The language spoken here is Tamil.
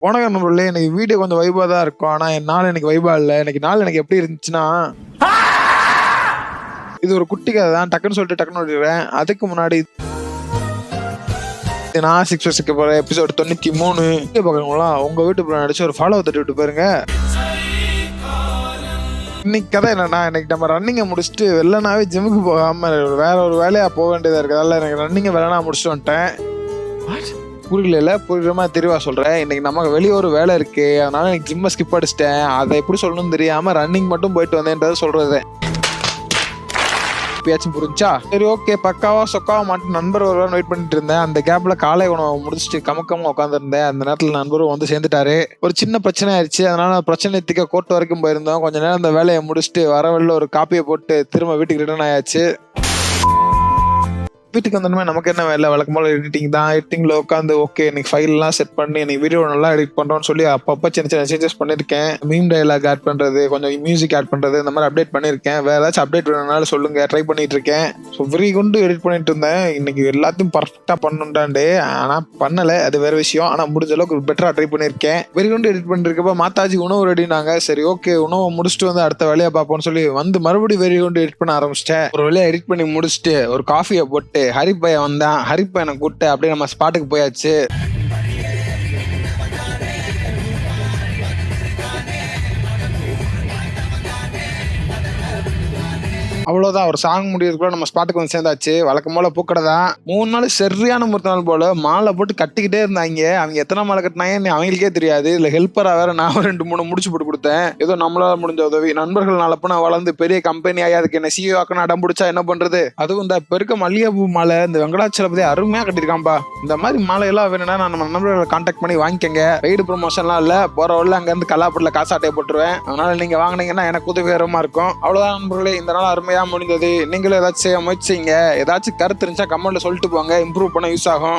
வணக்கம் நண்பர்களே. எனக்கு வீடியோ கொஞ்சம் வைபா தான் இருக்கும். ஆனா என் நாள் எனக்கு வைபா இல்ல. எனக்கு எப்படி இருந்துச்சுன்னா, இது ஒரு குட்டி கதை தான். டக்குன்னு சொல்லிட்டு டக்குன்னு ஓடிடுவேன். அதுக்கு முன்னாடி நான் 6 போற எபிசோட் 93 வீடியோ பார்க்கணுங்களா? உங்க வீட்டு நடிச்சு ஒரு ஃபாலோ தட்டி விட்டு பாருங்க. இன்னைக்கு கதை என்னன்னா, இன்னைக்கு நம்ம ரன்னிங்கை முடிச்சுட்டு வெள்ளனாவே ஜிம்முக்கு போகாம வேற ஒரு வேலையா போக வேண்டியதா இருக்கு. அதனால எனக்கு ரன்னிங்கை வெள்ளனா முடிச்சுட்டு வந்துட்டேன். புரியல, புரியுற மாதிரி தெளிவா சொல்றேன். இன்னைக்கு நமக்கு வெளியே ஒரு வேலை இருக்கு, அதனால எனக்கு ஜிம்மை ஸ்கிப் அடிச்சிட்டேன். அதை எப்படி சொல்லணும்னு தெரியாம ரன்னிங் மட்டும் போயிட்டு வந்தேன்றதை சொல்றது. பேச்சும் புரிஞ்சா சரி, ஓகே. பக்காவா சொக்காவா மாட்டு நண்பர் வருவான்னு வெயிட் பண்ணிட்டு இருந்தேன். அந்த கேப்ல காலை உணவு முடிச்சுட்டு கமக்கமா உட்காந்துருந்தேன். அந்த நேரத்துல நண்பரும் வந்து சேர்ந்துட்டாரு. ஒரு சின்ன பிரச்சனை ஆயிடுச்சு. அதனால பிரச்சனை தீக்க கோர்ட் வரைக்கும் போயிருந்தோம். கொஞ்ச நேரம் அந்த வேலையை முடிச்சுட்டு வர வழியில ஒரு காப்பியை போட்டு திரும்ப வீட்டுக்கு ரிட்டர்ன் ஆயாச்சு. வீட்டுக்கு வந்தோமே நமக்கு என்ன வேலை, வழக்கமாக எடிட்டிங் தான். எடிட்டிங்ல உட்காந்து ஓகே இன்னைக்கு ஃபைல்லாம் செட் பண்ணி இன்னைக்கு வீடியோ நல்லா எடிட் பண்றோம்னு சொல்லி அப்பப்போ சின்ன சின்ன சேஞ்சஸ் பண்ணியிருக்கேன். மீம் டயலாக் ஆட் பண்றது, கொஞ்சம் மியூசிக் ஆட் பண்றது, இந்த மாதிரி அப்டேட் பண்ணியிருக்கேன். வேற ஏதாச்சும் அப்டேட் வேணும்னாலும் சொல்லுங்க, ட்ரை பண்ணிட்டு இருக்கேன். ஸோ வெறி கொண்டு எடிட் பண்ணிட்டு இருந்தேன். இன்னைக்கு எல்லாத்தையும் பர்ஃபெக்டா பண்ணுண்டாண்டு, ஆனா பண்ணல, அது வேற விஷயம். ஆனா முடிஞ்ச அளவுக்கு பெட்டரா ட்ரை பண்ணியிருக்கேன். வெறி கொண்டு எடிட் பண்ணிருக்கப்ப மாதாஜி உணவு ரெடினாங்க. சரி ஓகே, உணவை முடிச்சுட்டு வந்து அடுத்த வேலையை பார்ப்போம்னு சொல்லி வந்து மறுபடியும் வெறி கொண்டு எடிட் பண்ண ஆரம்பிச்சிட்டேன். ஒரு வேலையை எடிட் பண்ணி முடிச்சுட்டு ஒரு காஃபியை போட்டு ஹரிப்பையன் வந்தான். ஹரிப்பையனை கூப்பிட்டு அப்படியே நம்ம ஸ்பாட்டுக்கு போயாச்சு. அவ்வளோதான், ஒரு சாங் முடியறதுக்குள்ள நம்ம ஸ்பாட்டுக்கு வந்து சேர்ந்தாச்சு. வழக்கம் போல பூக்கடை தான். 3 நாள் சரியான முறுத்த நாள் போல மாலை போட்டு கட்டிக்கிட்டே இருந்தாங்க. அவங்க எத்தனை மாலை கட்டினாங்கன்னு அவங்களுக்கே தெரியாது. இல்ல ஹெல்ப்பரா வேற நான் 2-3 முடிச்சு போட்டு கொடுத்தேன். ஏதோ நம்மளால முடிஞ்ச உதவி. நண்பர்கள் நாளப்ப நான் வளர்ந்து பெரிய கம்பெனி ஆகி அதுக்கு என்ன CEO ஆக்கணும் அடம் பிடிச்சா என்ன பண்றது? அதுவும் இந்த பெருக்க மல்லிகைப்பூ மாலை இந்த வெங்கடாச்சலபதி அருமையா கட்டிருக்கான்பா. இந்த மாதிரி மாலையெல்லாம் வேணும்னா நான் நம்ம நண்பர்களை கான்டாக்ட் பண்ணி வாங்கிக்கங்க. வெயிட் ப்ரொமோஷன்லாம் இல்ல, போற வழியில அங்க இருந்து கல்லாப்பட்டில காசாட்டையை போட்டுருவேன். அதனால நீங்க வாங்கினீங்கன்னா எனக்கு உதவிகரமா இருக்கும். அவ்வளவுதான் நண்பர்களே, இந்த நாள் அருமையா முடிந்தது. நீங்களும் ஏதாச்சும் செய்ய முயற்சி செய்யுங்க. ஏதாச்சும் கருத்து இருந்துச்சா கமெண்ட்ல சொல்லிட்டு போங்க. இம்ப்ரூவ் பண்ண யூஸ் ஆகும்.